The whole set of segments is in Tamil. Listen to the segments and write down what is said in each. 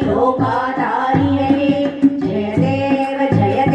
लोकाधारिणे जय देव जय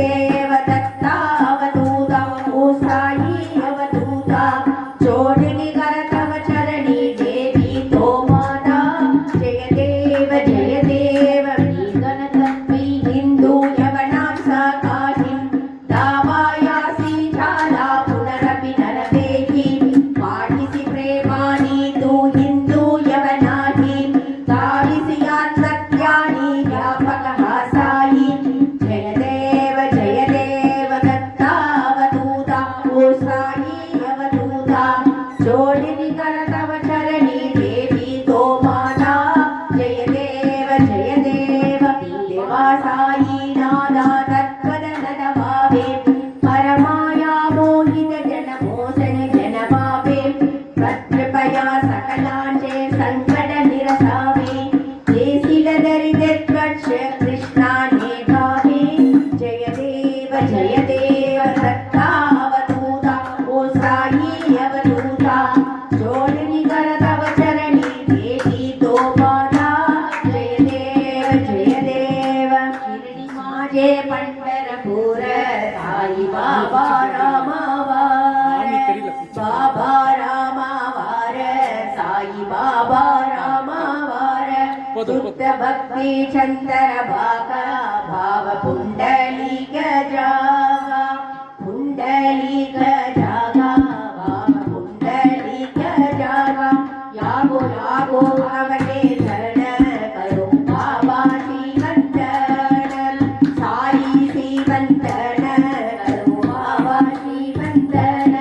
पंढरपूर साई बाबा रामावार बाबा रामावार साई बाबा रामावार शुद्ध भक्ति चंदर भागा भाव पुंडलिक जागा पुंडलिक जागा भाव पुंडलिक जागा यागो यागो अवने शरण करो बाबा श्रीवंदन साई श्रीवंदन करो बाबा श्रीवंदन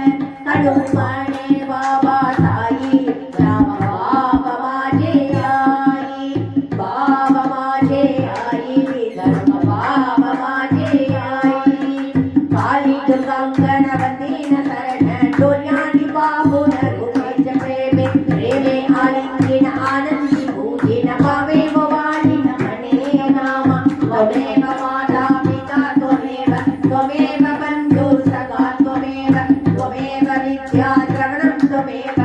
करो माने बाबा साई राम बाबा माझे आई बाबा माझे आई धर्म बाबा माझे आई काली कंगण वंदीन शरण डोल्यानी बाबून रुपेच प्रेमे प्रेमे आलिंगन आनंदी पूजिन पावे वाणिन मने नाम त्वमेव माता पिता त्वमेव बन्धु सखा त्वमेव विद्या द्रवणं त्वमेव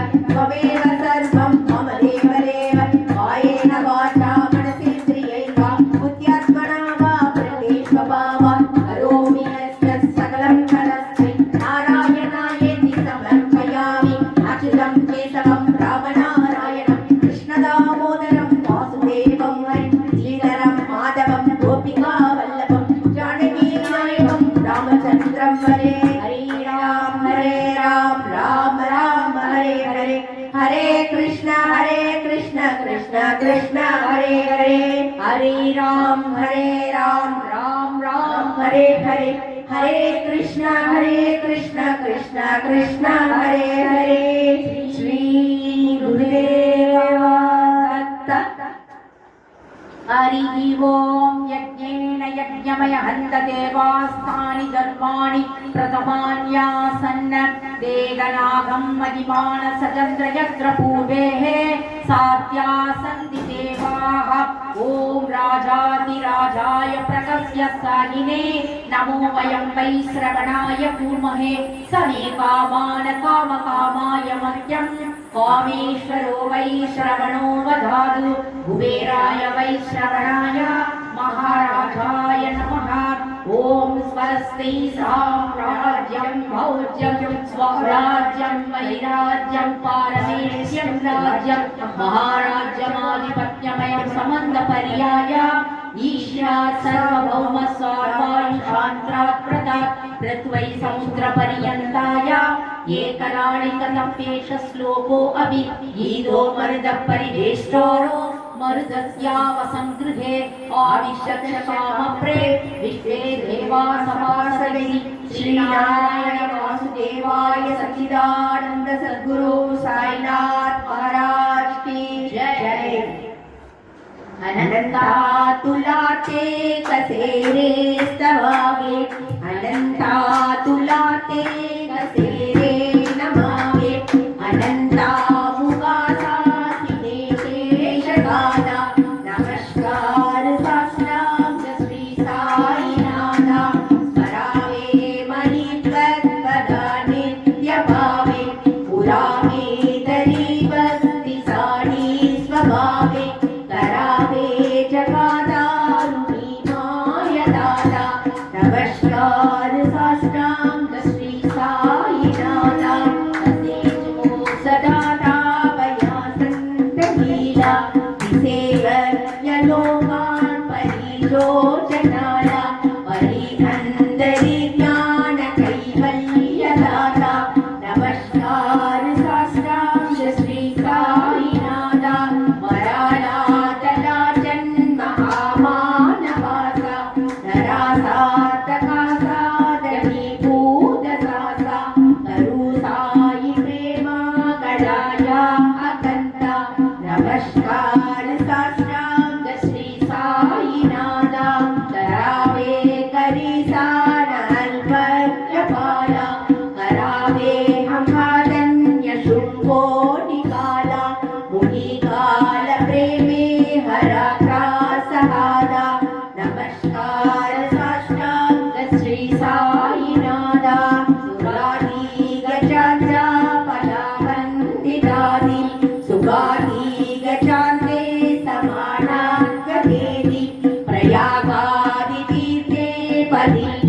सर्वं मम देव देव कायेन वाचा मनसेन्द्रियैर्वा बुद्ध्यात्मना वा प्रकृतिस्वभावा करोमि यत् सकलं परस्मै नारायणायेति समर्पयामि अच्युतं केशवं रामनारायणं कृष्णदामोदरं वासुदेवं हरिं श्रीधरं माधवं गोपिकावल्लभं जानकीनायकं रामचन्द्रं हरे हरे राम राम राम हरे हरे हरे कृष्ण कृष्ण कृष्ण हरे हरे हरे राम राम राम हरे हरे हरे कृष्ण कृष्ण कृष्ण हरे हरे श्री गुरुदेव दत्त हरि ओम यज्ञेन यज्ञमय हन्त देवास्तानि धर्माणि प्रथमान्यासन्न वेदनागं मदिमान सचन्द्र यत्र पूर्वेः सात्यासन्ति देवाः ॐ राजाधिराजाय प्रकस्य सायिने नमो वयं वै श्रवणाय कुर्महे समे कामान् कामकामाय मह्यं कामेश्वरो वै श्रवणो वदातु कुबेराय वै श्रवणाय महाराजाय नमः ॐ स्वस्ति साम्राज्यं भौज्यं स्वराज्यं वैराज्यं पारमेश्यं राज्यं महाराज्यमाधिपत्यमयं समन्तपर्याय ईशात् सर्वभौम सर्वायुषान्त्रात् प्रदात् पृथ्वी समुद्रपर्यन्ताय एकराणिकतप्येष श्लोको अपि गीतो मरुदपरिवेष्टोरो मरुदस्यावसंगृहे आविशक्षकामप्रे विश्वे देवा सभासविनि श्रीनारायण वासुदेवाय सच्चिदानंद सद्गुरु साईनाथ महाराज की जय। अनंता तुला ते कसे रे स्तवावे अनंता तुला ते कसे रे नमावे अनंता नमस्कार साष्टांग श्री साईनाथा स्मरावे मणित्वद्वदा नित्य भावे पुरावे तरी भक्ति साडी स्वभावे करावे जगादारुणी माय दादा नमस्कार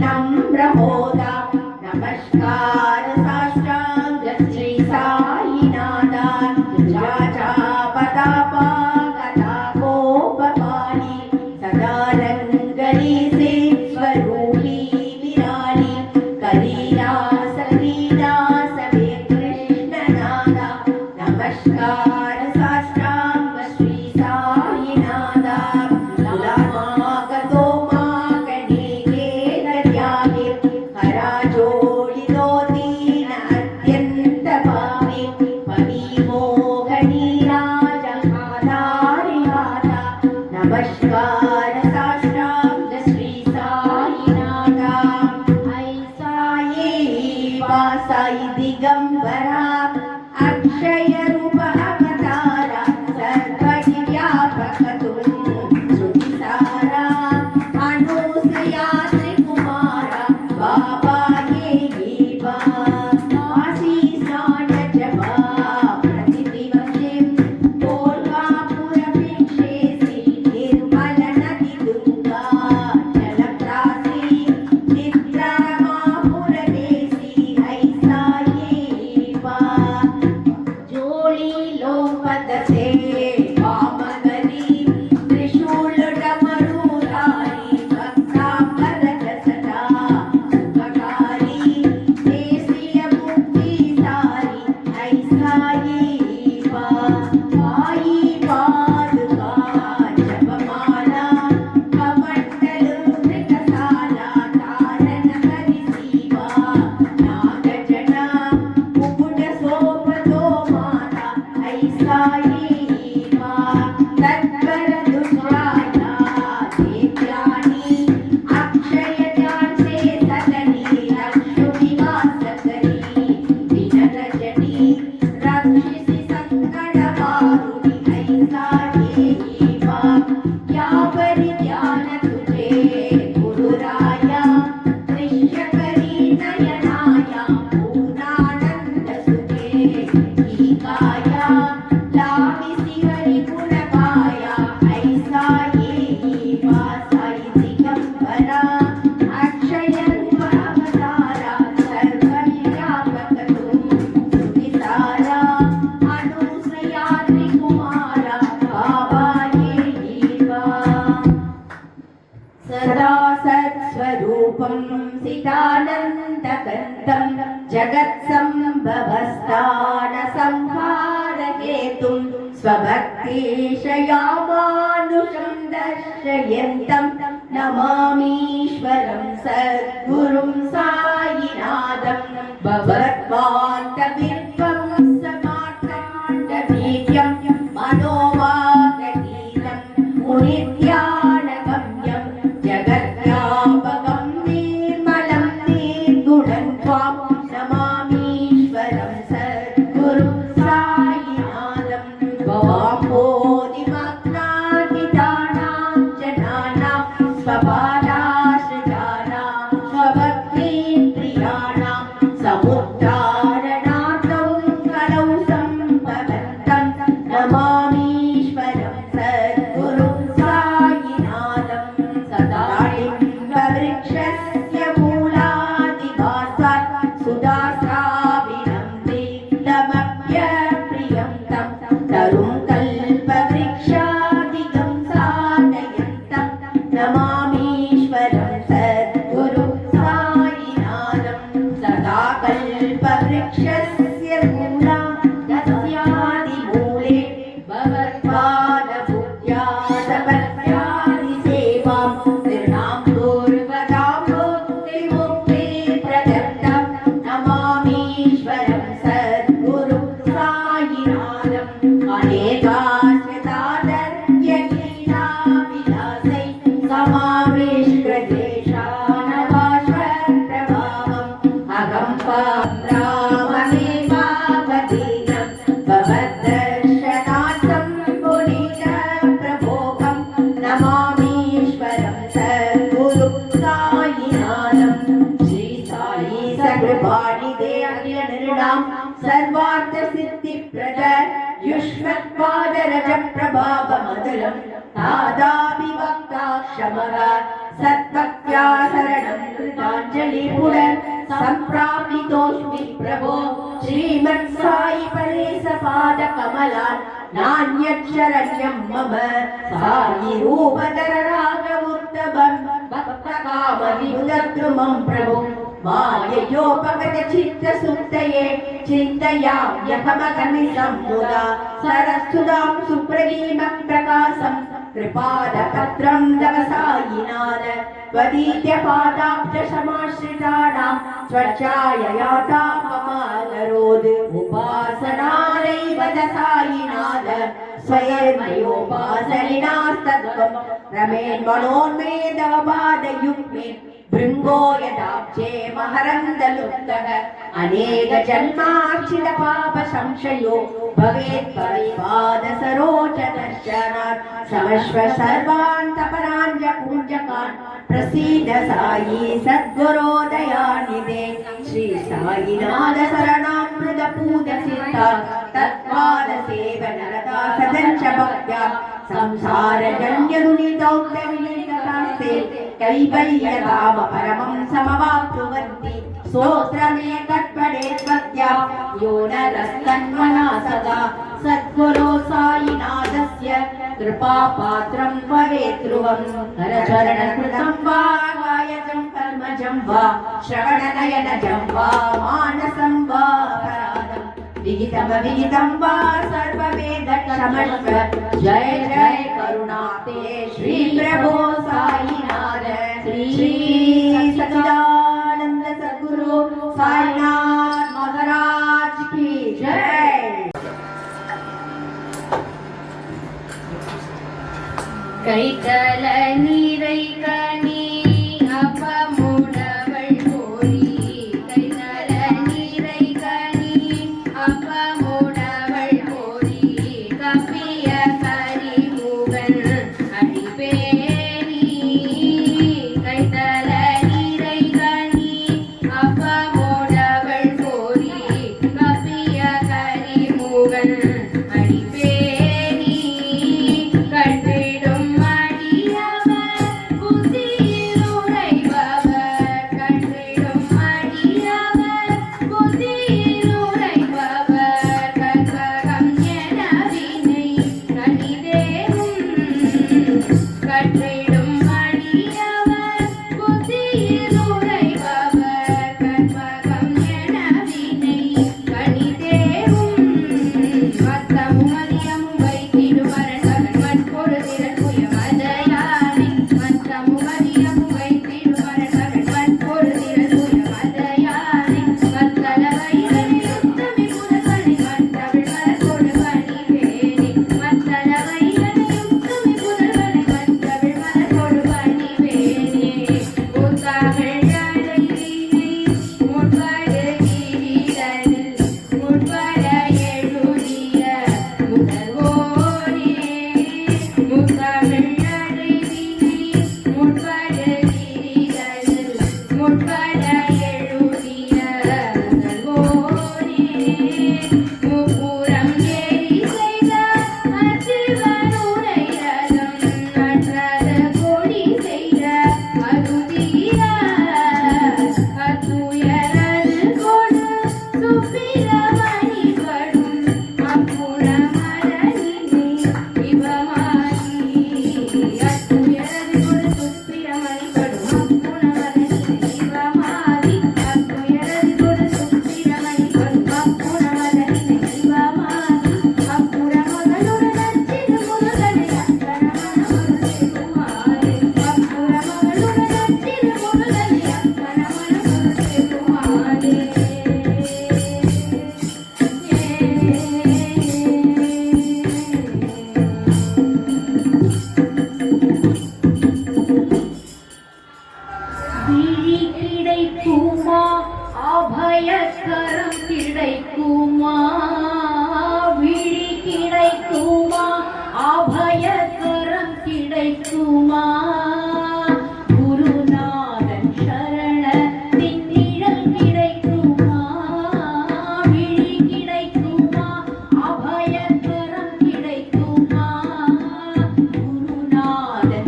नम्रमोदा नमस्कार साष्टांग श्री साईनाथा जाचा पदापा कथा गोपकाली सदा रंगली से स्वरूपी विराली कलीदास क्रीदास वे कृष्णनादा नमस्कार साष्टांग श्री साईनाथा नमस्कार साष्टांग श्री साईनाथा ऐ साई वासाई दिगंबरा अक्षय रूप अवतारा सर्वव्यापक तुम श्रुतिसारा अनुसया त्रिकुमारा बाबा ये बा आशीष नाट जपा प्रतिदिवसे पूर्वापुरभिषेसि निर्मल नदी दुर्गा जलप्रासी चित्रमापुरदेसी ऐसा ये बा जोड़ी लोपदसे वामगरी त्रिशूल डमरूधारी भक्तांबर सदा सुखकारी देशीय मुक्ति सारी ऐसा ये बा आई पादुका जपमाला कमंडल मृगशाला तारण हरि सीवा नागजना मुकुट शोभतो माता ऐसा ये बा तत्पर दुष्टाया देव्यानी अक्षय ज्ञान से सदनी लक्ष्मी वास करी विजन जटी रक्षिसि संकट वारुणी ऐसा ये बा क्या परिज्ञान तुझे गुरुराया दृश्य करी नयनाया पूर्णानंद सुखे ही काया लामिसी हरि गुण पाया ऐसा ये बा साई दिगंबरा अक्षय रूप अवतारा सर्वव्यापक तुम श्रुतिसारा अनुसया त्रिकुमारा बाबा ये बा सदा सत्स्वरूपं सिदानन्दकन्दं जगत्सम्भवस्थानसंहारहेतुं स्वभक्तेशयामानुषं दर्शयन्तं नमामीश्वरं सद्गुरुं साईनाथं भगवत्पादविद्वं समार्ताण्डवीर्यं मनोवागतीतं मुनिध्यानगम्यं जगद्व्यापकं निर्मलं निर्गुणं त्वां नमामीश्वरं सद्गुरुं साईनाथं भवाम्भोधिमग्नादिदानां जनानां स्वपादाश्रितानां स्वभक्तिप्रियाणां समुद्धारणार्थं कलौ सम्भवन्तं नमामीश्वरं सद्गुरुं साईनाथं सदा बिम्बवृक्षस्य मूलादिवासात् सुधास्राविणं दिग्धमप्यप्रियं तं तरुं कल्पवृक्षादिकं साधयन्तं नमामीश्वरं सद्गुरुं साईनाथं सदा कल्पवृक्षस्य मूला तस्यादिमूले भगवत्पादपूज्या सपत्यादिसेवां निर्णां पूर्वदां मुक्तिमुक्तिप्रदत्तं नमामीश्वरं सद्गुरुं साईनाथं अनेकाश्रितादर्यलीलाविलासै समाविष्कृतेशानवाश्वप्रभावम् अहं राममेवावतीर्णं भवद्दर्शनार्थं पुनीतप्रभोगं नमामीश्वरं सद्गुरुं साईनाथं श्री साई सकृपाणिदे अखिलनिर्णां सर्वार्थसिद्धिप्रद युष्मत्पादरजप्रभावमधुरं नादाभिवक्ताक्षमः सद्भक्त्या शरणं कृताञ्जलिपुरं सम्प्राप्तितोऽस्मि प्रभो श्रीमत्साई परेशपादकमलान् नान्यच्छरण्यं मम साई रूपधररागमुत्तमं भक्तकामविमुदद्रुमं प्रभो माययोपगतचित्तसुप्तये चिन्तयाम्यहमगमिसं मुदा सरस्तुदां सुप्रगीमं प्रकाशं कृपादपत्रं तव सायिनाथ त्वदीत्यपादाब्जसमाश्रितानां स्वच्छाययातापमानरोद् उपासनालैव सायिनाथ स्वयर्मयोपासनिनास्तत्त्वं रमेन्मनोन्मेदवपादयुग्मे भृङ्गो यदाब्जे महरन्दलुप्तः अनेकजन्मार्चितपापसंशयो भवेत् परिपादसरोजदर्शनात् समश्व सर्वान् तपराञ्जपूञ्जकान् प्रसीद साई सद्गुरो दयानिधे श्री साईनाथ शरणामृतपूजसिद्धा तत्पादसेवनरता सदञ्च भक्त्या संसारजन्यदुरितौक्तविनिर्गतास्ते कैवल्यधाम परमं समवाप्नुवन्ति स्तोत्रमे कट्पडे त्वद्या यो नरस्तन्मना सदा सद्गुरो साईनाथस्य कृपापात्रं भवेत् ध्रुवं करचरणकृतं वा कायजं कर्मजं वा श्रवणनयनजं वा मानसं वा अपराधं विहितं वा सर्ववेदक्षमस्व जय जय करुणाते श्री प्रभो साईनाथ श्री सच्चिदानंद सद्गुरु साईनाथ महाराज की जय। கைத்தல நீரை கனி அப்பமுடவள் போரி கைத்தல நீரை கனி அப்பமுடவள் போரி கப்பிய கரிமுகன் அடிபேணி கைத்தல நீரை கனி அப்பமுடவள் போரி கப்பிய கரிமுகன் அடிபேணி கட்டிடும்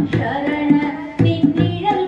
शरण निन्निडल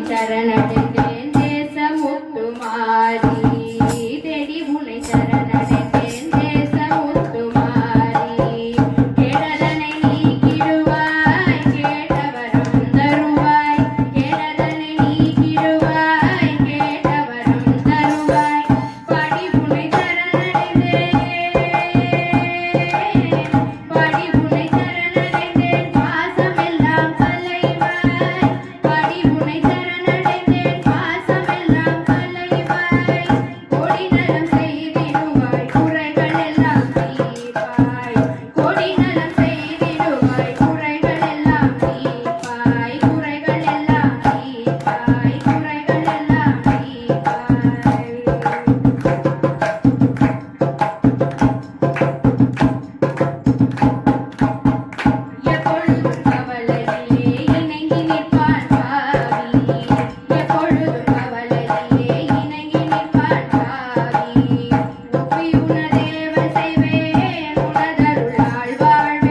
சரணடைந்தேன் தேசமுத்துமாரி தேடி உன்னை சரணடைந்தேன் தேசமுத்துமாரி கேடதனை நீக்கிடுவாய் கேட்டவரம் தருவாய் கேடதனை நீக்கிடுவாய் கேட்டவரம் தருவாய் படி உன்னை சரணடைந்தேன் படி உன்னை சரணடைந்தேன் பாசமெல்லாம் கலைவாய் படி உன்னை சரணடைந்தேன் பாசமெல்லாம் கலைவாய் கோடி நலம் செய்திடுவாய் குறைகள் எல்லாம் தீர்ப்பாய் கோடி நலம் செய்திடுவாய் குறைகள் எல்லாம் தீர்ப்பாய் குறைகள் எல்லாம் தீர்ப்பாய் குறைகள் எல்லாம் தீர்ப்பாய் எப்பொழுதும் கவலையிலே இணங்கி நிற்பான் பாவி எப்பொழுதும் கவலையிலே இணங்கி நிற்பான் பாவி ஒப்பி உனதேவ செய்வேன் உனதருளால் வாழ்வாய்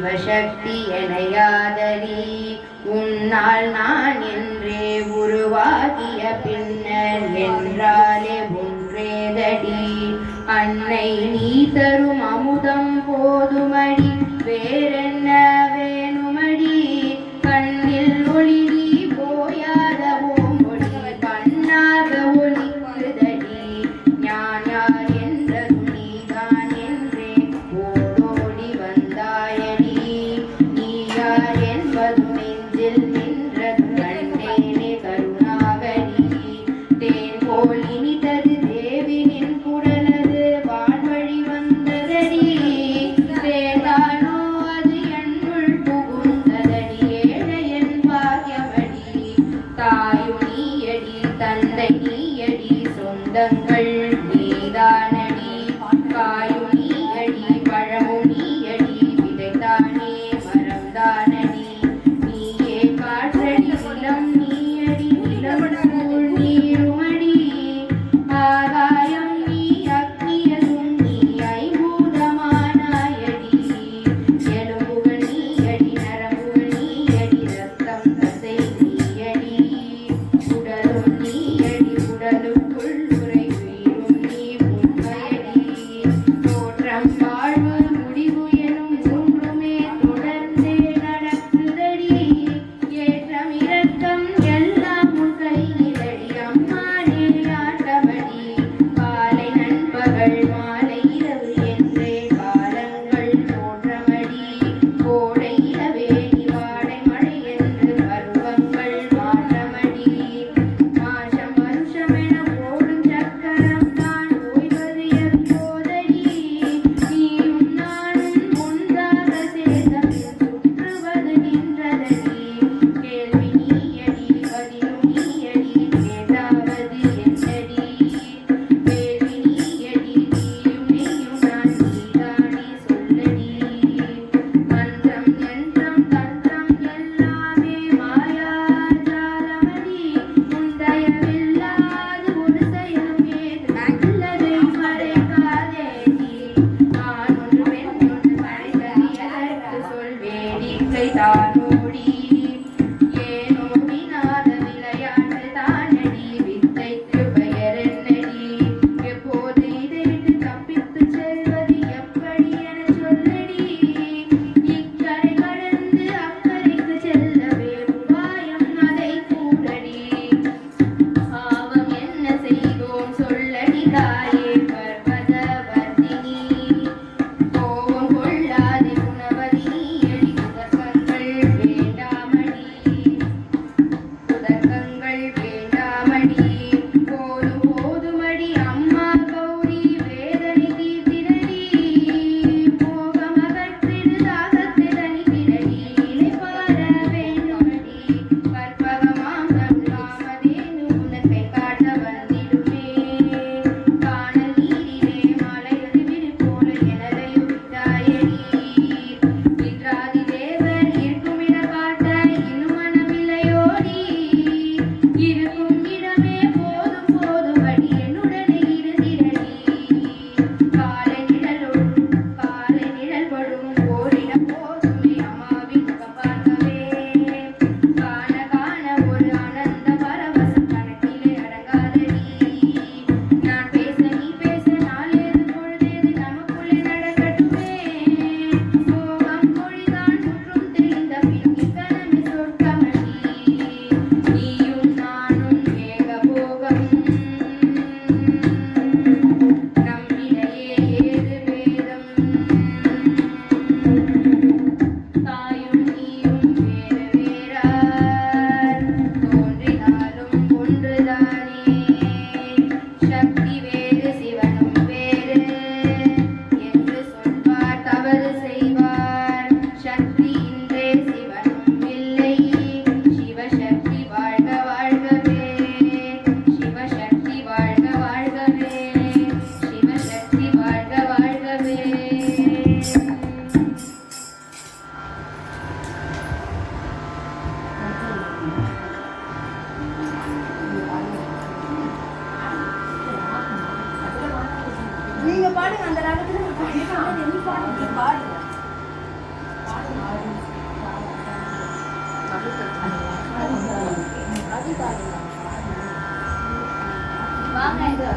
சிவசக்தி எனையாதரி உன்னால் நான் என்றே உருவாகிய பின்னர் என்றாலே ஒன்றேதடி அன்னை நீ தரும் அமுதம் போதுமடி வேறென்ன வேணுமடி கண்ணில் ஒளி நீ போயாத ஓமொழி கண்ணாக ஒளிக்குதடி ஞான் யார் என்றதும் நீதான் என்றே ஓடோடி வந்தாயடி நீ யார் என்பதும் நெஞ்சில் நின்றதும் கண்டேனே கருணாகரி தேன் போல் இனித்தது தேவினின் குடலது வான்வழி வந்ததடி தேதானோ அது என்னுள் புகுந்ததடி ஏழையன் பாக்கியமடி தாயும் நீயடி தந்தை நீயடி சொந்தங்கள் நீதானடி காயும் நீயடி பழமும் நீயடி விதைத்தானே மரம்தானடி நீயே காற்றடி நிலம் நீயடி நிலம் சூழ் நீருமடி ஆகாயம் நீ அக்னியதும் நீ ஐம்பூதமானாயடி எலும்புகள் நீயடி நரம்புகள் நீயடி ரத்தம் தசை நீயடி உடலும் நீயடி உடலுக்குள் உரை உயிரும் நீ உண்மையடி தோற்றம் வாழ்வு முடிவு எனும் மூன்றுமே தொடர்ந்தே நடக்குதடி ஏற்றம் இரக்கம் எல்லாம் உன் கையிலடி அம்மானே ஆட்டபடி காலை நண்பகல் மாலை இரவு என்றே காலங்கள் தோற்றமடி கோடை இரவே வாடை மழை என்று பருவங்கள் மாற்றமடி மாஷம் வருஷமென ஓடும் சக்கரம் தான் ஓய்வது எப்போதடி நீயும் நானும் ஒன்றாக சேர்ந்தபின் சுற்றுவது நின்றதடி கேள்வி நீயடி பதிலும் நீயடி கேட்டாவது என்னடி கேள்வி நீயடி நீயும் நீயும் நான் நீதானே சொல்லடி மந்திரம் யந்திரம் தந்திரம் எல்லாமே மாயாஜாலமடி உன் தயவில்லாது ஒரு செயலும் ஏது நல்லதை மறைக்காதேடி நான் ஒன்று பெண் ஒன்று மறைத்தது எதற்கு சொல் வேடிக்கை தானோடி ஏனோ வினாத விளையாட்டு தானடி வித்தைக்கு பெயர் என்னடி எப்போது இதை விட்டு தப்பித்து செல்வது எப்படி என சொல்லடி இக்கரை கடந்து அக்கறைக்கு செல்லவே உபாயம் அதை கூடடி பாவம் என்ன செய்தோம் சொல்லடி தாயே பர்வதவர்த்தினி கோபம் கொள்ளாதே குணவதி நீயடி முதற்கண்கள் வேண்டாம்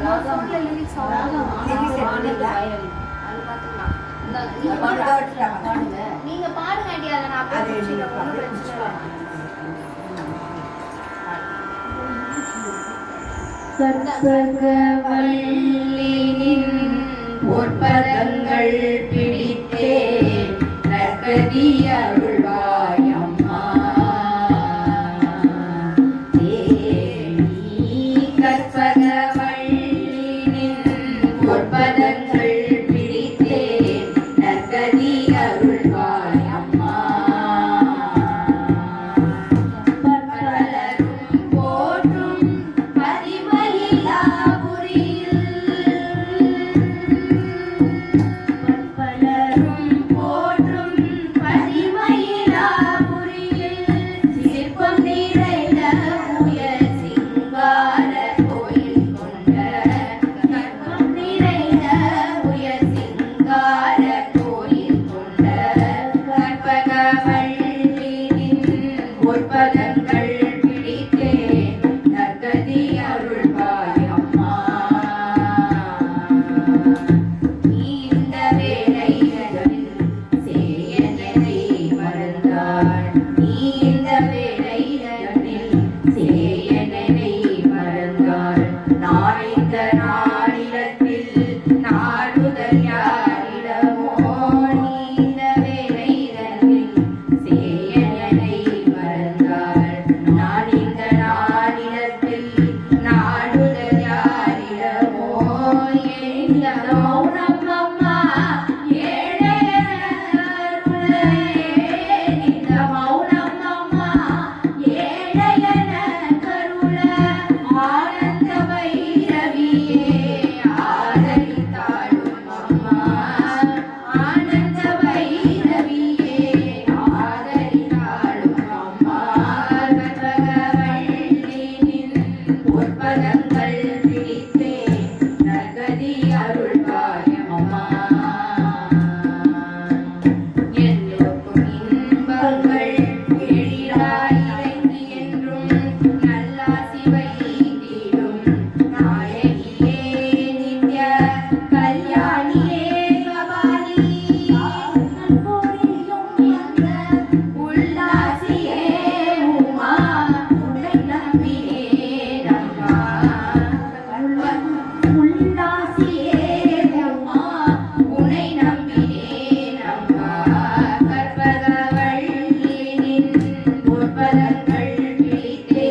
ஃபோன்ல லிரிக்ஸ் நீங்க பாடுங்க ஆண்டி, அதை நான் அப்படியே முடிச்சிடுறேன். ஒண்ணும் பிரச்சனை இல்லை. கற்பகவல்லினின் பொற்பதங்கள் பிடித்தே நற்கதி அருள்வாய் அம்மா. கற்பகவல்லினின் பொற்பதங்கள் பிடித்தே நற்கதி அருள்வாய் அம்மா. பற்பலரும் போற்றும் பதிமயிலாபுரியில் பற்பலரும் போற்றும் பதிமயிலாபுரியில் சிற்பம் நிறைந்த உயர் சிங்கார கோயில் கொண்ட கற்பம் நிறைந்த உயர் சிங்கார கோயில் கொண்ட கற்பகவல்லினின் பொற்பதங்கள் பிடித்தே நற்கதி அருள்வாய் அம்மா. நீ இந்த வேளைகளில் சேயனை மறந்தாள். நீ இந்த வேளைகளில் சேயனை மறந்தாள். நான் இந்த நாளிடத்தில் நாடுதல் யாரிடமோ. நீ இந்த வேளைகளில் சேயனை மறந்தாள். நான் இந்த நாளிடத்தில் நாடுதல் யாரிடமோ. இந்த மௌனம் அம்மா ஏழையன கருணை. இந்த மௌனம் அம்மா ஏழையன கருணை. ஆனந்த பைரவியே ஆதரித்தாளும் அம்மா. ஆனந்த பைரவியே ஆதரித்தாளும் அம்மா. கற்பகவல்லினின் பொற்பதங்கள் பிடித்தே நற்கதி அருள்வாய் அம்மா. எல்லோருக்கும் இன்பங்கள் எழிலாய் இறைந்து என்றும் நல்லாசி வைத்திடும் நாயகியே நித்ய கல்யாணியே கபாலி. உல்லாசியே உமா உன்னை நம்பினேன் அம்மா. உல்லாசியே உமா உன்னை நம்பினேன் அம்மா. கற்பகவல்லினின் பொற்பதங்கள் பிடித்தே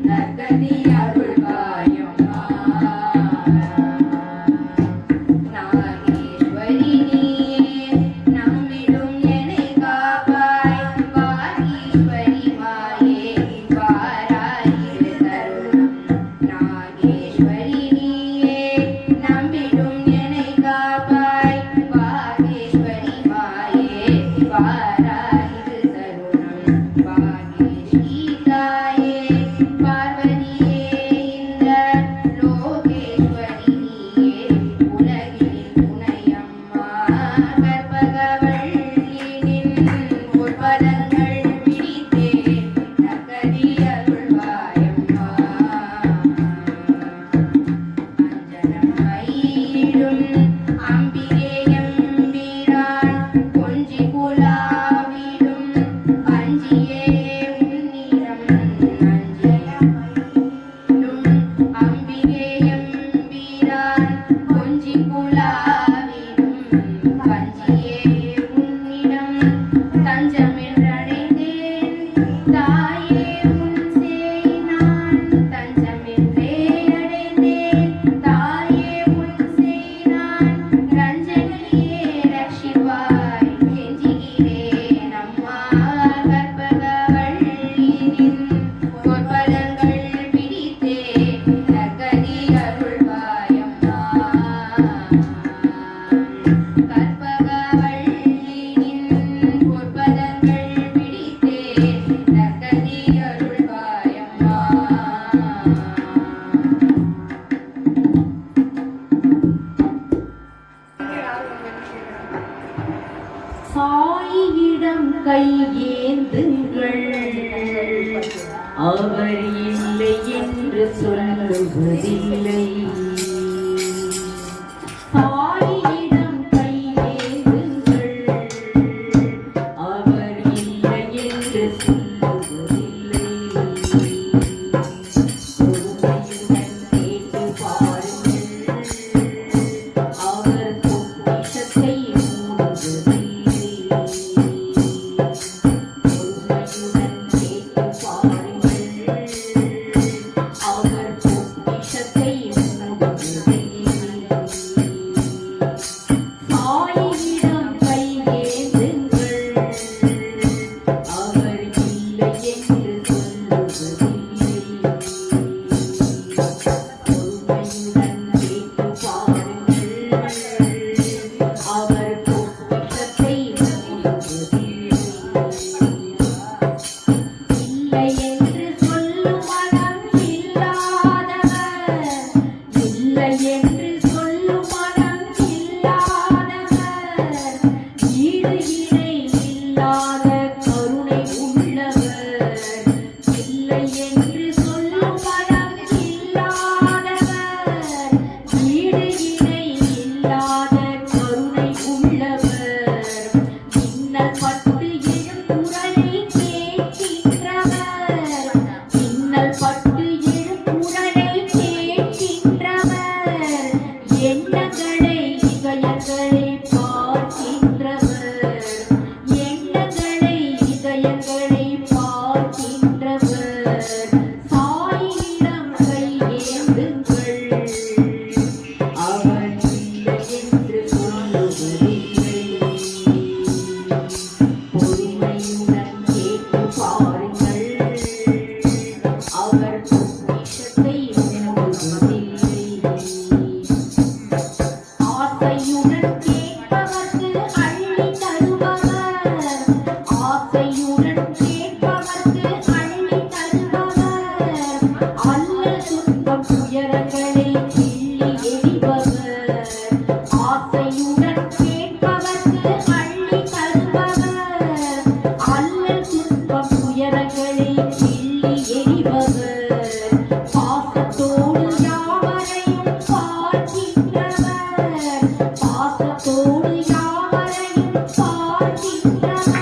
நற்கதி அருள்வாய் அம்மா. நாகேஸ்வரி நீயே நம்மிடும் என்னை காப்பாய். வாகீஸ்வரி மாயே வாராயிரு தருணம். நாகேஸ்வரி நீயே நம்மிடும் என்னை காப்பாய். வாகேஸ்வரி மாயே வாராயிரு தருணம். வாகேஸ்வரி தாயே பார்வதியே இந்த லோகேஸ்வரி நீயே உலகில் துணை அம்மா. கற்பகவல்லினின் பொற்பதங்கள் பிடித்தே நற்கதி அருள்வாய் அம்மா. அஞ்சனம் மயிலும் அம்பிகை எம்பிரான் கொஞ்சி குலாவிடும் அஞ்சியே உன்னிடம். அஞ்சனம் மயிலும் அம்பிகை எம்பிரான் கொஞ்சி குலாவிடும் அஞ்சியே உன்னிடம். தஞ்சமென்றடைந்தேன் தாயே உன் சேய் நான். தஞ்சமென்றே அடைந்தேன் தாயே உன் சேய் நான். ரஞ்சனியே ரட்சிப்பாய் கெஞ்சுகிறேன் அம்மா. கற்பகவல்லினின் பொற்பதங்கள் பிடித்தே நற்கதி அருள்வாய் அம்மா. கற்பகவல்லினின் பொற்பதங்கள் பிடித்தே நற்கதி அருள்வாய் அம்மா. சாயியிடம் கையேந்துங்கள் அவர் இல்லை என்று சொல்லுவதில்லை. இல்லாத கருணை உள்ளவர் இல்லை என்று சொல்லும் மனம் இல்லாதவர் ஈடு இணை இல்லாத கருணை உள்ளவர் இன்னல் பட்டு எழும் குரலை கேட்கின்றவர் இன்னல் பட்டு எழும் குரலை கேட்கின்றவர் எண்ணங்களை இதயங்களை பார்க்கின்றவர் எண்ணங்களை இதயங்களை பார்க்கின்றவர் சாயிடம் கையேந்துங்கள் அவர் இல்லை என்று சொல்லுவதில்லை பொறுமையுடன் கேட்டு பாருங்கள் அவர் பொக்கிஷத்தை மூடுவதில்லை ஆசையுடன் கேட்பவர்க்கு அள்ளி தருபவர் ஆசையுடன் கேட்பவர்க்கு அள்ளி தருபவர் அல்லல் துன்பம் துயரங்களை கிள்ளி எறிபவர் ஆசையுடன் கேட்பவர்க்கு அள்ளி தருபவர் அல்லல் துன்பம் துயரங்களை கிள்ளி எறிபவர் பாசத்தோடு யாவரையும் பார்க்கின்றவர் பாசத்தோடு யாவரையும் பார்க்கின்றவர்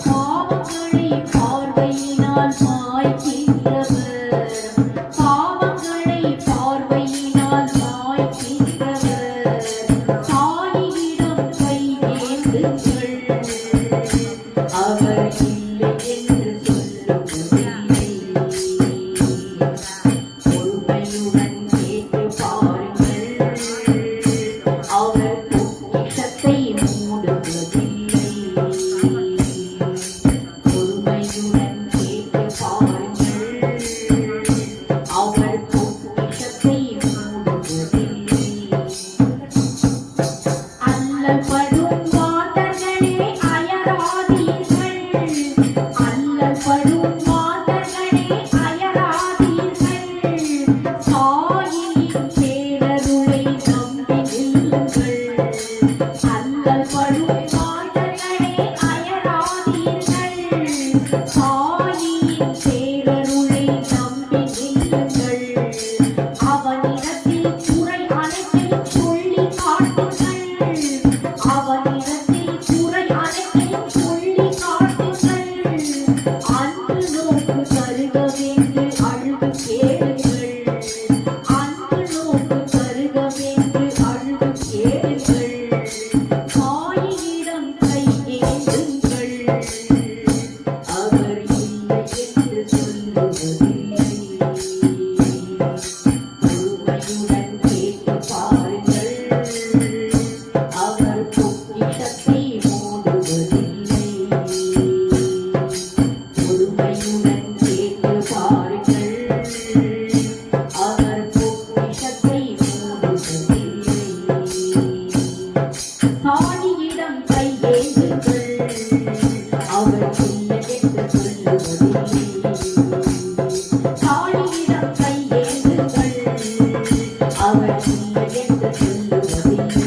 பாவங்களை பார்வையினால் மாய்க்கின்றவர் பாவங்களை பார்வையினால் மாய்க்கின்றவர் சாயியிடம் கையேந்துங்கள் அவர் இல்லை என்று சொல்லுவதில்லை பொறுமையுடன் கேட்டு பாருங்கள் அவர் பொக்கிஷத்தை மூடுவதில்லை பொறுமையுடன் கேட்டு பாருங்கள் அவர் பொக்கிஷத்தை மூடுவதில்லை அல்லல் படும் மாதர்களே அயராதீர்கள் அல்லல் படும் மாதர்களே அயராதீர்கள் சாயியின் பேரருளை நம்பி நில்லுங்கள் அல்லல் படும் மாதர்களே அயராதீர்கள் சாயியின் பேரருளை நம்பி நில்லுங்கள் அவனிடத்தில் குறை அனைத்தையும் சொல்லி காட்டுங்கள் அவனிடத்தில் குறை அனைத்தையும் சொல்லி காட்டுங்கள் அன்பு நோக்கு தருகவென்று அழுது கேளுங்கள் அன்பு நோக்கு தருகவென்று அழுது கேளுங்கள் சாயியிடம் கையேந்துங்கள் அவர் இல்லை என்று சொல்லுவதில்லை பொறுமையுடன் கேட்டு பாருங்கள் அவர் பொக்கிஷத்தை மூடுவதில்லை பொறுமையுடன் கேட்டு பாருங்கள் அவர் பொக்கிஷத்தை மூடுவதில்லை சாயியிடம் கையேந்துங்கள் அவர் இல்லை என்று சொல்லுவதில்லை சாயியிடம் கையேந்துங்கள் அவர் இல்லை என்று சொல்லுவதில்லை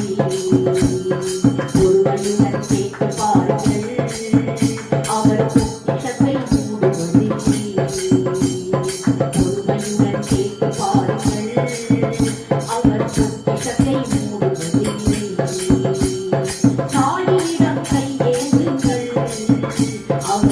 பொறுமையுடன் கேட்டு பாருங்கள் அவர் பொக்கிஷத்தை மூடுவதில்லை பொறுமையுடன் கேட்டு பாருங்கள் அவர் பொக்கிஷத்தை மூடுவதில்லை சாயியிடம் கையேந்துங்கள் அவர்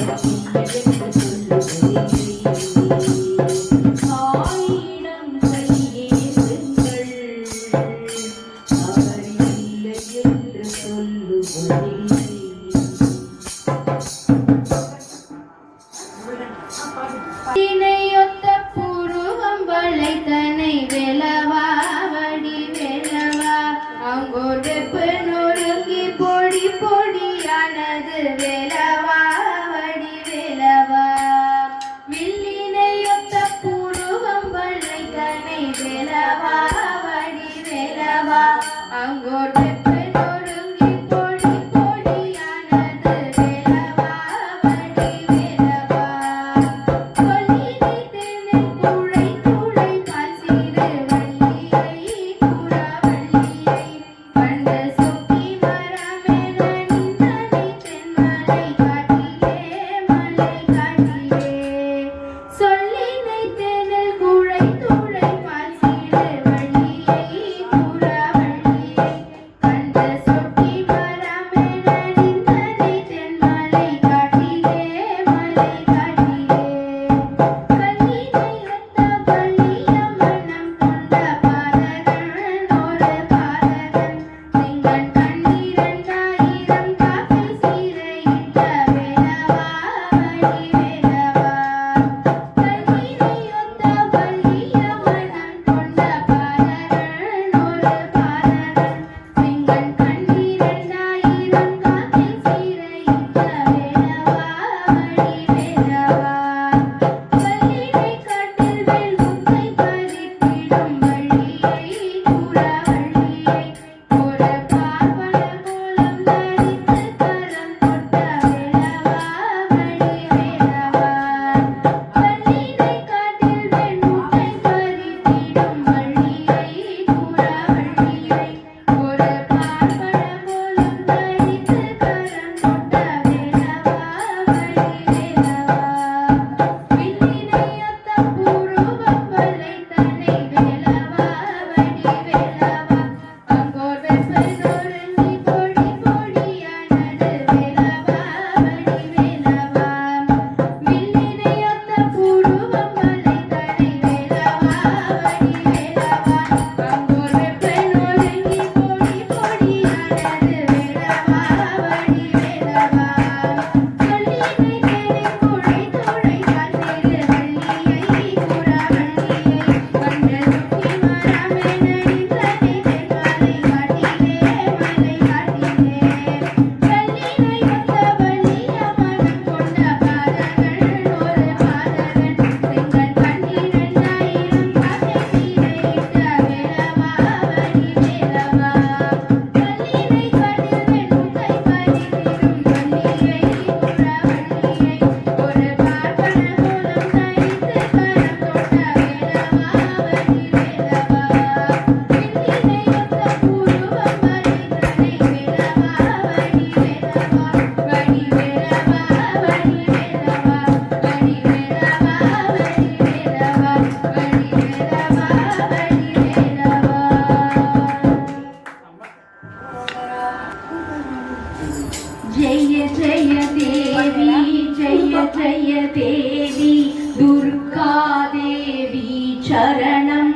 जय जय देवी जय जय देवी दुर्गा देवी चरणम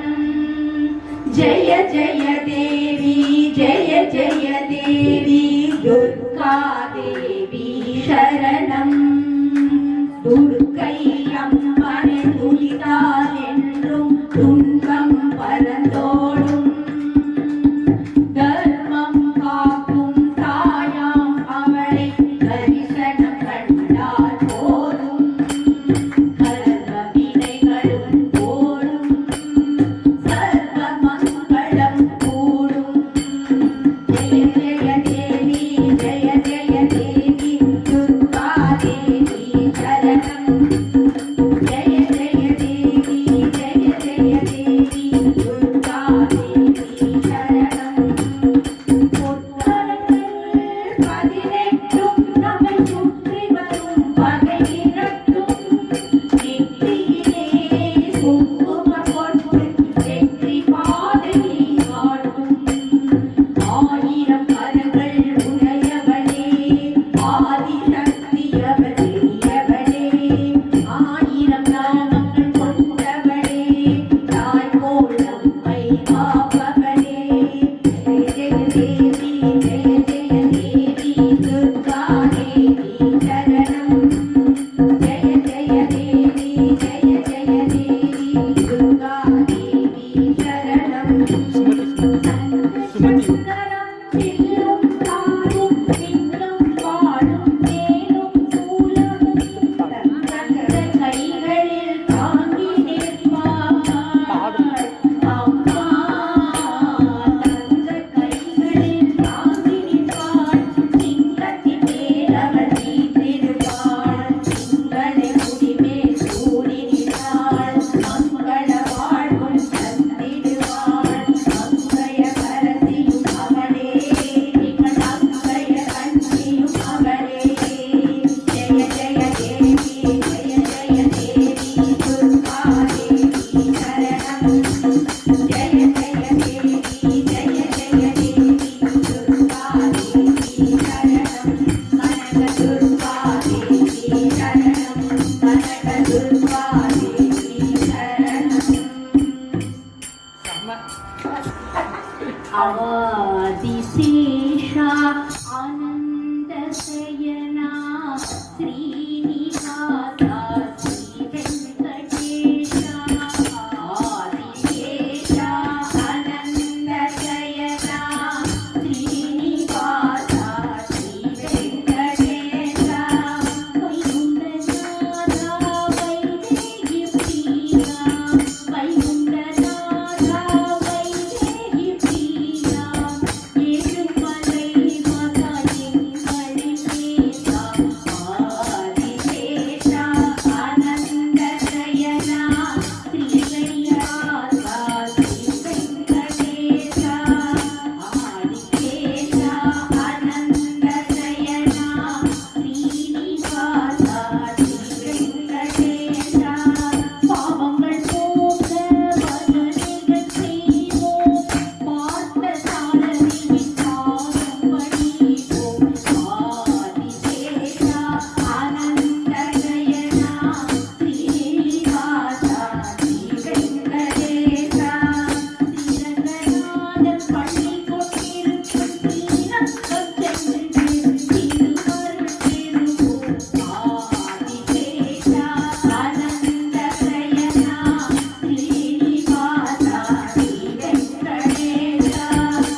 जय जय देवी जय जय देवी दुर्गा देवी शरणम दुर्गै अम्मने துதித்தால் என்றும் துன்பம் பறந்தோடும் தர்மம் காக்கும் தாயாம் அவளை தரிசனம் கண்டால் போதும் கர்ம வினைகளும் போடும் சர்வ மங்களம் கூடும் ஜெய ஜெய தேவி துர்கா தேவி आदिशेषा आनन्दशयना श्रीनिवासा श्रीवेङ्कटेशा आदिशेषा आनन्दशयना श्रीनिवासा श्रीवेङ्कटेशा वैकुण्ठनाथा वैदेहीप्रिया वैकुण्ठनाथा वैदेहीप्रिया ஏழுமலை மாதா எங்களிலேசா ஆதிசேஷா ஆனந்தசயனா ஸ்ரீவையாசா ஸ்ரீவெங்கடேசா ஆதிசேஷா ஆனந்தசயனா ஸ்ரீனிவாசா ஸ்ரீவெங்கடேசா பாவங்கள் போக்க பஜனைகள் செய்வோம் பார்த்த சாரதியின் பாதம் பணிவோம் ஆதிசேஷா ஆனந்தசயனா ஸ்ரீனிவாசா ஸ்ரீவெங்கடேசா ஸ்ரீரங்கநாதன் பள்ளி கொண்டிருக்கும் ஸ்ரீரங்கம் சென்று திருவருள் பெறுவோம் ஆதிசேஷா ஆனந்தசயனா ஸ்ரீனிவாசா ஸ்ரீவெங்கடேசா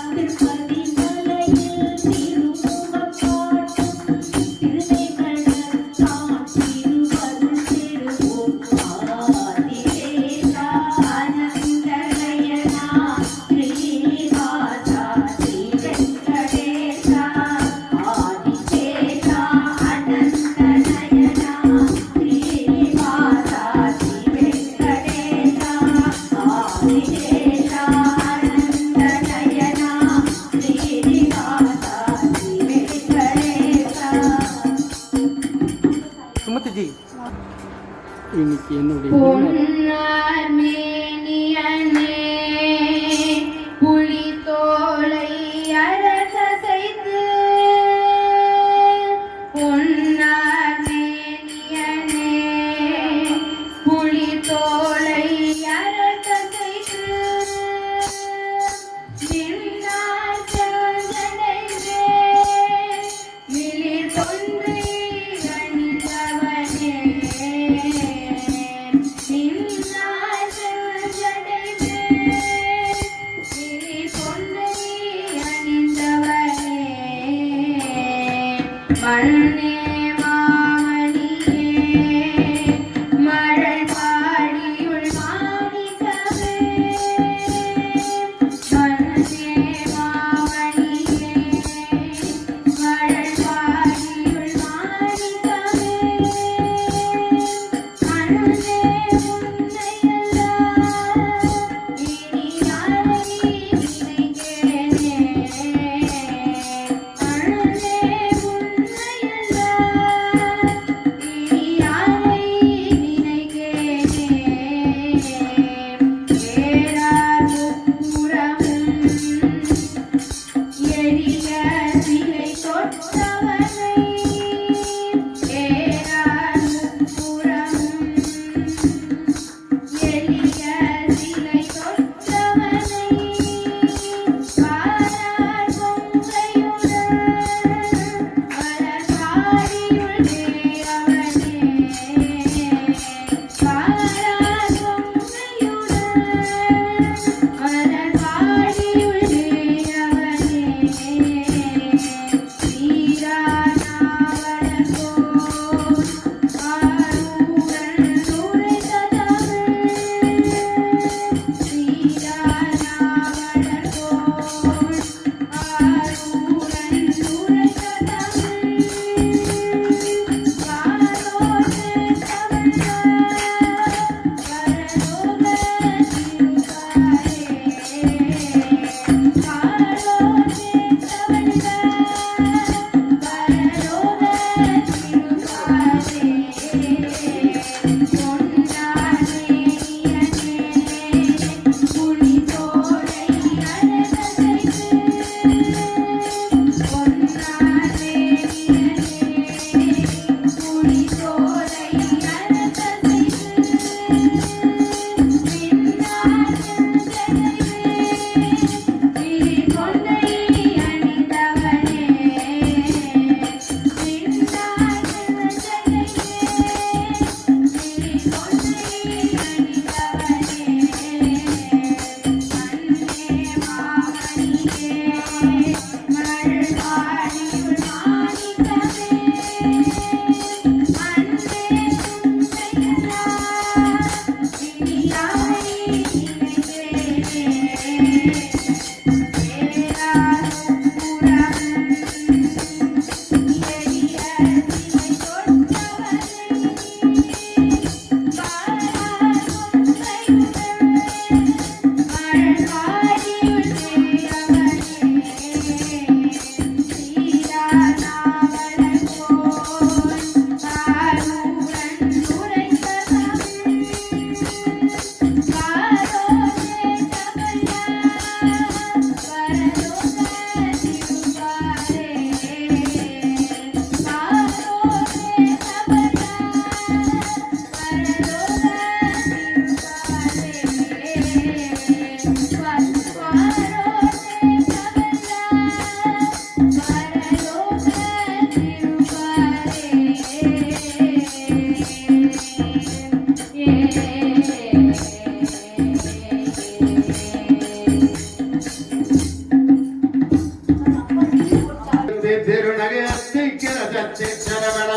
திருப்பதி மலையில் திருமுகம் காட்டும் திருவேங்கடத்தான் திருவருள் பெறுவோம் ஆதிசேஷா ஆனந்தசயனா ஸ்ரீனிவாசா ஸ்ரீவெங்கடேசா ஆதிசேஷா ஆனந்தசயனா ஸ்ரீனிவாசா ஸ்ரீவெங்கடேசா ஆதிசேஷா ஆனந்தசயனா ஸ்ரீனிவாசா ஸ்ரீவெங்கடேசா. சுமதிஜி இன்னைக்கு என்னுடைய பொன்னார் மேனியனே புலித்தோலை அரசசைத்து பொன்னார் மேனியனே புலித்தோலை அரசசைத்து நின்றார் சந்தனைவே மிளிர் கொன்றை கணித்தவனே நின்றார் சந்தனைவே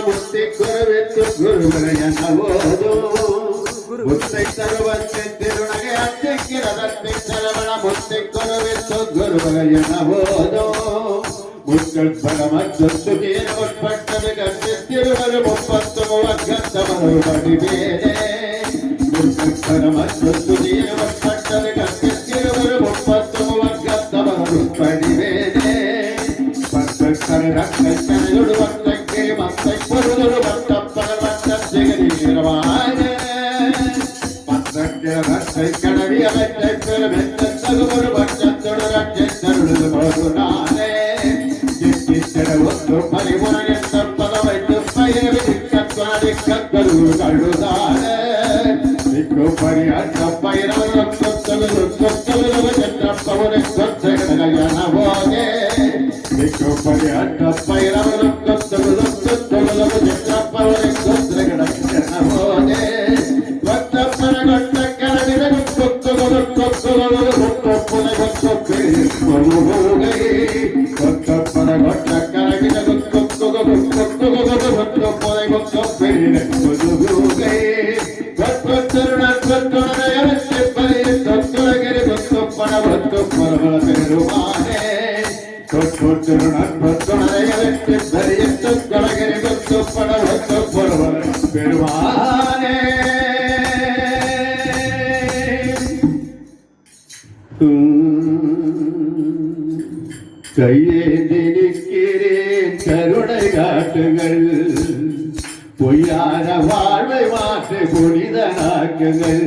ಮುತ್ತಿ ಕೊರವೆತ್ತು ಗುರುಗಳ ನವೋದು ಮುತ್ತೈ ತರುವಂತೆ ತಿರುಣಗೆ ಅತ್ತಿಕ್ಕಿರದಂತೆ ಶರವಣ ಮುತ್ತಿ ಕೊರವೆತ್ತು ಗುರುಗಳ ನವೋದು ಮುಕ್ಕಳ್ ಪರಮತ್ತು ತೀರು ಉಟ್ಪಟ್ಟದ ಗಂಟಿರುವರು 30-30 ಬಡಿಬೇರೆ ಮುಕ್ಕಳ್ ಪರಮತ್ತು ತೀರು ಉಟ್ಪಟ್ಟದ ಗಂಟಿರುವರು 30-30 ಬಡಿಬೇರೆ ಪಕ್ಕರ ರಕ್ತಗಳು ವರ್ತಕ್ಕೆ ಮತ್ತೆ ಕೊರುದರು ವರ್ತಪ್ಪನ ವರ್ತಕ್ಕೆ ನೀರವಾಯ ಪತ್ರಕ್ಕೆ ರಕ್ತ ಕಡವಿಯ ಬೆಟ್ಟಕ್ಕೆ ಬೆಟ್ಟಗಳು ವರ್ತಗಳು ರಕ್ತಗಳು ಬಹುದು ನಾನೇ ಚಿತ್ತಿರ ಒಂದು ಪರಿಮುರಗೆ ತಪ್ಪದ ವೈದ್ಯ ಪೈರವಿ ದಿಕ್ಕತ್ವಾಡಿ ಕಕ್ಕರು ಕಳುದಾನೆ ದಿಕ್ಕು ಪರಿಹಟ್ಟ ಪೈರವರು ಕೊತ್ತಲು ಚಂದ್ರಪ್ಪವರೆ ಕೊತ್ತಗನ ಹೋಗೆ ದಿಕ್ಕು ಪರಿಹಟ್ಟ ಪೈರವರು ಕೊತ್ತಲು ಚಂದ್ರಪ್ಪವರೆ ಕೊತ್ತಗನ ಹೋಗೆ ಕೊತ್ತಪ್ಪನ ಕೊಟ್ಟ ಕೆಳಗಿನ ಕೊತ್ತಗಳು ಕೊತ್ತಪ್ಪನ ಕೊತ್ತಪ್ಪನ ಹೋಗೈ ಕೊತ್ತಪ್ಪನ ಕೊಟ್ಟ ಕೆಳಗಿನ ಕೊತ್ತಪ್ಪನ ಹೋಗೈ ಕೊತ್ತರುಣ ಕೊತ್ತೊಣಯ ಪರಿ ಕೊತ್ತೊಳಗೆರೆ ಕೊತ್ತಪ್ಪನ ಕೊತ್ತಪ್ಪನ ಪೆರುಮಾನೆ ಕೊತ್ತರುಣ ಕೊತ್ತೊಣಯ ಪರಿ ಕೊತ್ತೊಳಗೆರೆ ಕೊತ್ತಪ್ಪನ ಕೊತ್ತಪ್ಪನ ಪೆರುಮಾನೆ கையேந்திருக்கிறேன் கருணை காட்டுங்கள் பொய்யான வாழ்வை மாற்று புனித நாக்குகள்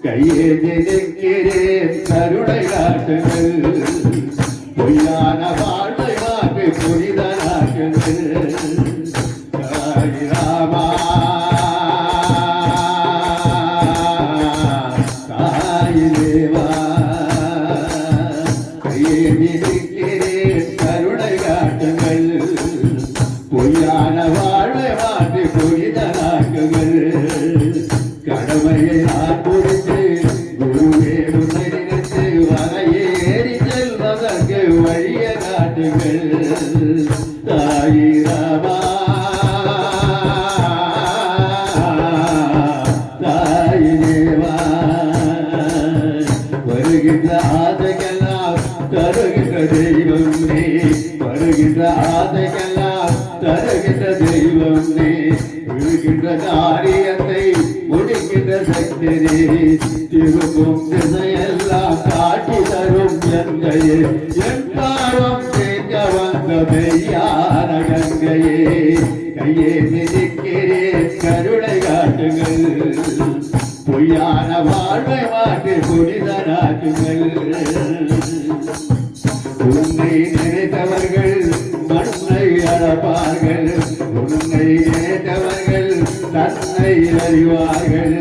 கையேந்திருக்கிறேன் கருணை காட்டுங்கள் பொய்யான வாழ்வை மாற்று புனித நாக்குகள் சாய் ராமா சாய் தேவா கருணை காட்டுங்கள் பொய்யான வாழ்வை மாற்றி புனிதனாக்குங்கள் கடமையை நான் புரிந்து குருவே உன்னை நினைத்து வரையேறி செல்வதற்கு வழிய காட்டுங்கள் தாயி ராமா தாயி தேவா வருகின்ற ஆசைக்கெல்லாம் தருகின்ற தெய்வம் நீ வருகின்ற ஆசைக்கெல்லாம் தருகின்ற தெய்வம் நீ விழுகின்ற காரியத்தை முடிக்கின்ற சக்தி நீ திரும்பும் திசையெல்லாம் காட்டி தரும் எங்கையே என் பாவம் கேட்க வந்த மெய்யான கங்கையே கையை கையே மிதிக்கிறேன் கருணை காட்டுங்கள் பொய்யான வாழ்வை மாற்றி புனிதனாக்குங்கள் உன்னை நினைத்தவர்கள் மண்ணை அளப்பார்கள் உன்னை நினைத்தவர்கள் தன்னை அறிவார்கள்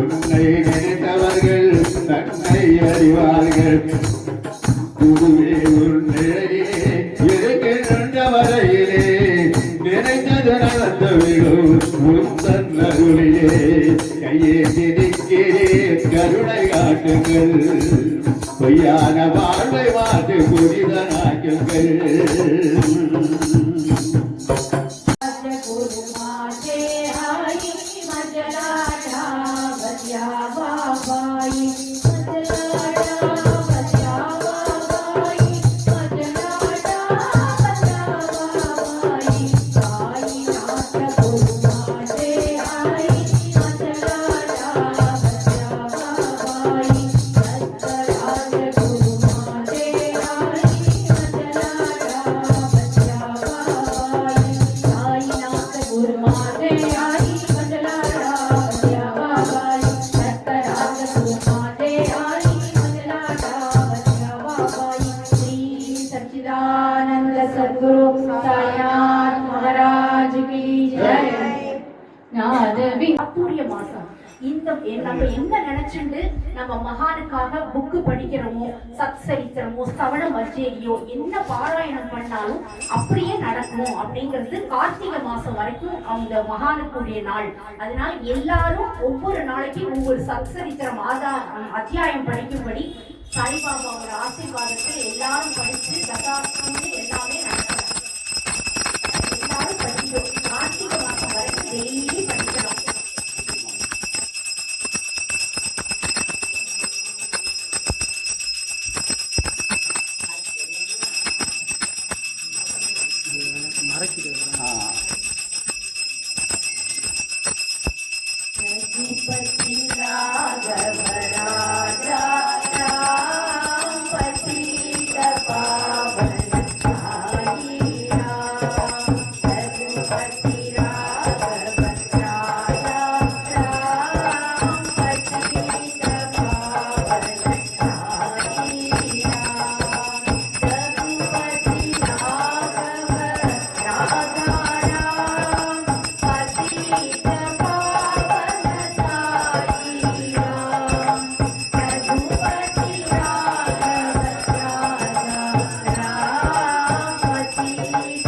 உன்னை நினைத்தவர்கள் தன்னை அறிவார்கள் குருவே உன் நிலையிலே இருக்கின்ற வரையிலே நினைத்தது நடந்தவிடும் உந்தன் அருளிலே கையே திரிக்கிறேன் கருணை காட்டுங்கள் பொய்யான வாழ்வை மாற்றி புனிதனாக்குங்கள் गुरु माते आई मजलाडा बजा बाबाई मजलाडा बजा बाबाई मजलाडा बजा बाबाई आई नाथ गुरु माते आई मजलाडा बजा बाबाई सतराज गुरु माते आई मजलाडा बजा बाबाई साईनाथ गुरु माते आई मजलाडा बजा बाबाई सतराज गुरु माते आई मजलाडा बजा बाबाई श्री सच्चिदानंद सद्गुरु साईनाथ महाराज की जय नादवी அத்தூரிய மாசம் இந்த நம்ம என்ன நினைச்சுண்டு நம்ம மகானுக்காக புக்கு படிக்கிறோமோ சத்சரித்திரமோ சவண மஜ்ஜேரியோ என்ன பாராயணம் பண்ணாலும் அப்படியே நடக்கும் அப்படிங்கிறது கார்த்திகை மாசம் வரைக்கும் அந்த மகானுக்குரிய நாள். அதனால எல்லாரும் ஒவ்வொரு நாளைக்கு ஒவ்வொரு சத்சரித்திரம் அத்தியாயம் படிக்கும்படி சாய்பாபாவோட ஆசீர்வாதத்தை எல்லாரும் படிச்சு தசாஸ்திரம் எல்லாமே நடக்கணும். எல்லாரும் படிக்கணும். கார்த்திகை மாசம் வரைக்கும் டெய்லி படிக்கணும். रघुपति राघव राजा राम पतित पावन साई राम रघुपति राघव राजा राम पतित पावन साई राम रघुपति राघव राजा राम पतित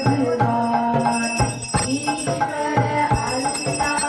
भगवान ईश्वर अल्लाह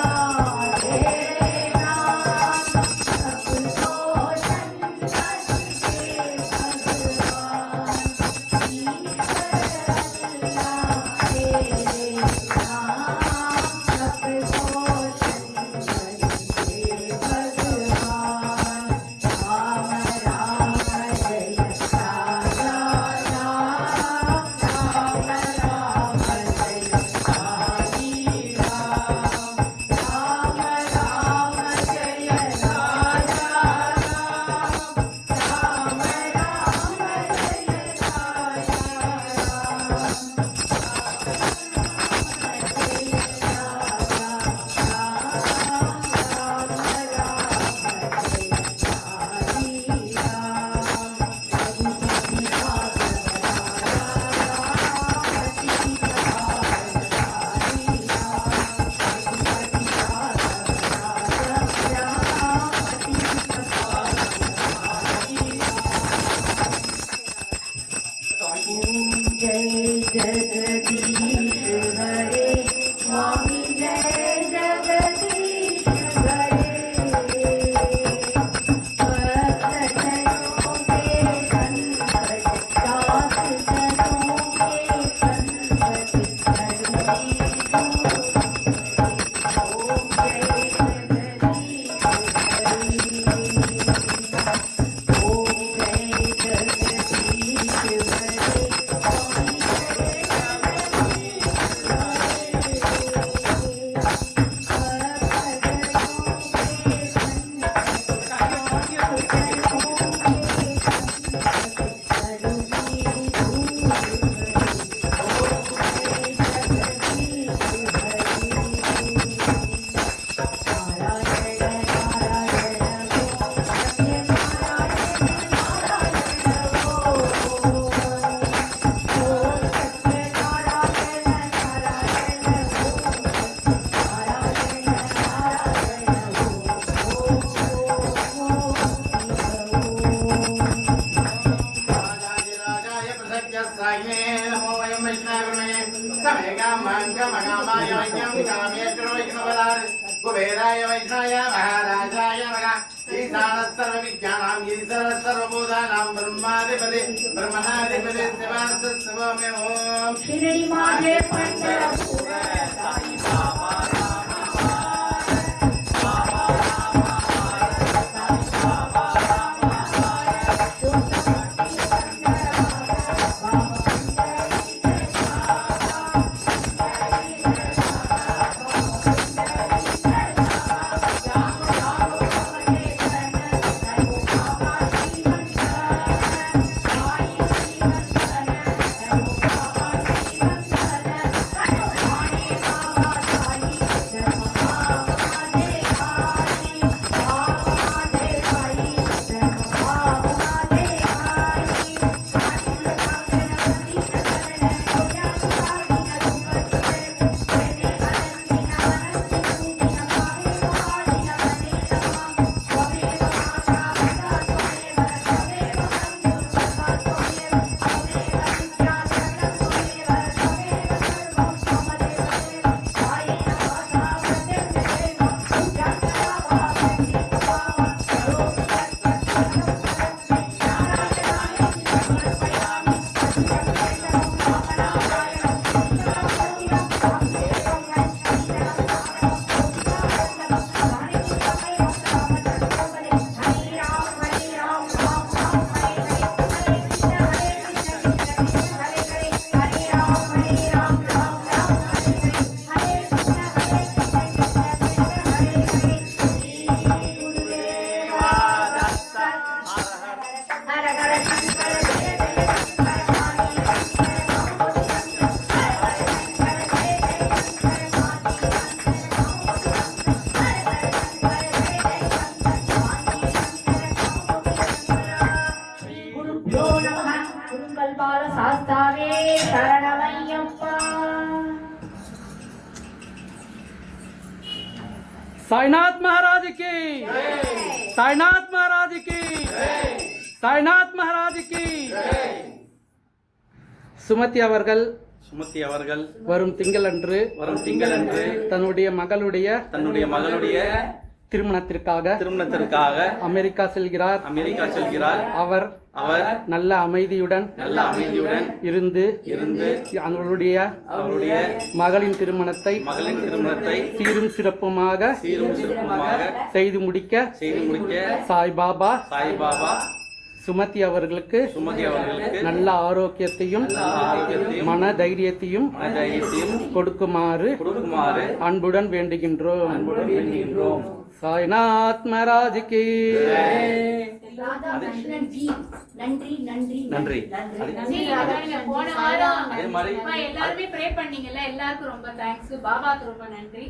कुबेराय वैष्णाय महाराजाय नमः ईशान सर्वविज्ञानां ईश्वर सर्वभूतानां ब्रह्माधिपति ब्रह्मणाधिपति शिवार्थ शिवमे ओम शिरडी माझे पंढरपूर साई बाबा சாஸ்தாவே சரணமையப்பா. साईनाथ महाराज की साईनाथ महाराज की साईनाथ महाराज की சுமதி அவர்கள் வரும் திங்களன்று தன்னுடைய மகளுடைய திருமணத்திற்காக அமெரிக்கா செல்கிறார். அவர் நல்ல அமைதியுடன் இருந்து அவருடைய மகளின் திருமணத்தை சீரும் சிறப்புமாக செய்து முடிக்க சாய்பாபா சுமதி அவர்களுக்கு நல்ல ஆரோக்கியத்தையும் மன தைரியத்தையும் கொடுக்குமாறு அன்புடன் வேண்டுகின்றோம். சாய்நாத் மகாராஜ் கி நன்றி நன்றி நன்றி. போன வாரம் எல்லாருமே ப்ரே பண்ணீங்கல்ல, எல்லாருக்கும் ரொம்ப தேங்க்ஸ். பாபாக்கு ரொம்ப நன்றி.